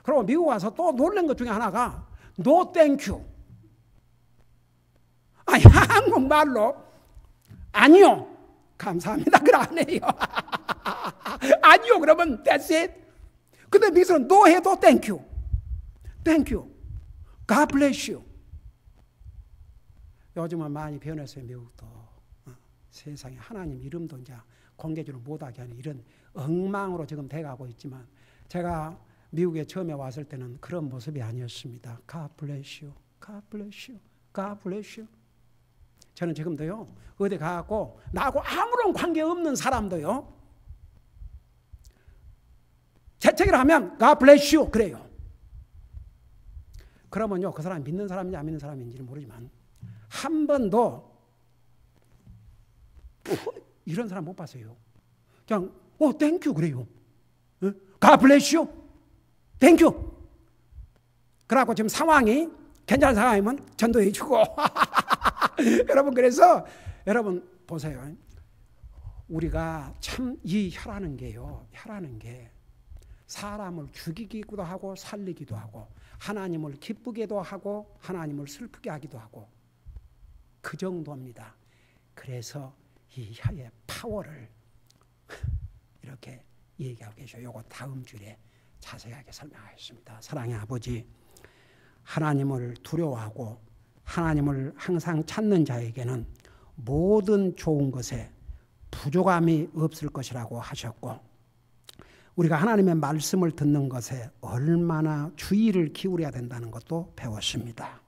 그리고 미국 와서 또 놀란 것 중에 하나가 no thank you. 아니, 한국말로 아니요, 감사합니다. 그걸 안 해요. 아니요, 그러면 that's it. 근데 미국에서는 no 해도 thank you. Thank you. God bless you. 요즘은 많이 변했어요, 미국도. 세상에 하나님 이름도 이제 공개적으로 못하게 하는 이런 엉망으로 지금 돼가고 있지만, 제가 미국에 처음에 왔을 때는 그런 모습이 아니었습니다. God bless you. God bless you. God bless you. 저는 지금도요, 어디 가고 나하고 아무런 관계없는 사람도요, 재채기를 하면 God bless you 그래요. 그러면요, 그 사람이 믿는 사람인지 안 믿는 사람인지는 모르지만 한 번도 이런 사람 못 봤어요. 그냥 땡큐 그래요. God bless you. 땡큐. 그래갖고 지금 상황이 괜찮은 상황이면 전도해 주고. 여러분, 그래서 여러분 보세요. 우리가 참 이 혀라는 게요, 혀라는 게 사람을 죽이기도 하고 살리기도 하고 하나님을 기쁘게도 하고 하나님을 슬프게 하기도 하고 그 정도입니다. 그래서 이 혀의 파워를 이렇게 얘기하고 계셔요. 요거 다음 주에 자세하게 설명하겠습니다. 사랑의 아버지, 하나님을 두려워하고 하나님을 항상 찾는 자에게는 모든 좋은 것에 부족함이 없을 것이라고 하셨고, 우리가 하나님의 말씀을 듣는 것에 얼마나 주의를 기울여야 된다는 것도 배웠습니다.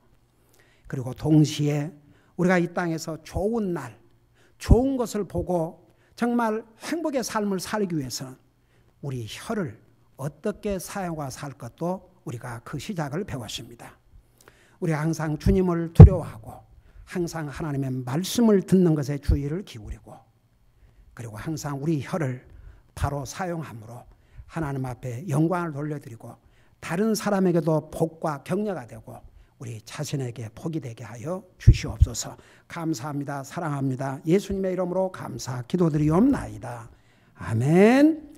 그리고 동시에 우리가 이 땅에서 좋은 날, 좋은 것을 보고 정말 행복의 삶을 살기 위해서 우리 혀를 어떻게 사용하고 살 것도 우리가 그 시작을 배웠습니다. 우리가 항상 주님을 두려워하고 항상 하나님의 말씀을 듣는 것에 주의를 기울이고, 그리고 항상 우리 혀를 바로 사용함으로 하나님 앞에 영광을 돌려드리고 다른 사람에게도 복과 격려가 되고 우리 자신에게 복이 되게 하여 주시옵소서. 감사합니다. 사랑합니다. 예수님의 이름으로 감사 기도드리옵나이다. 아멘.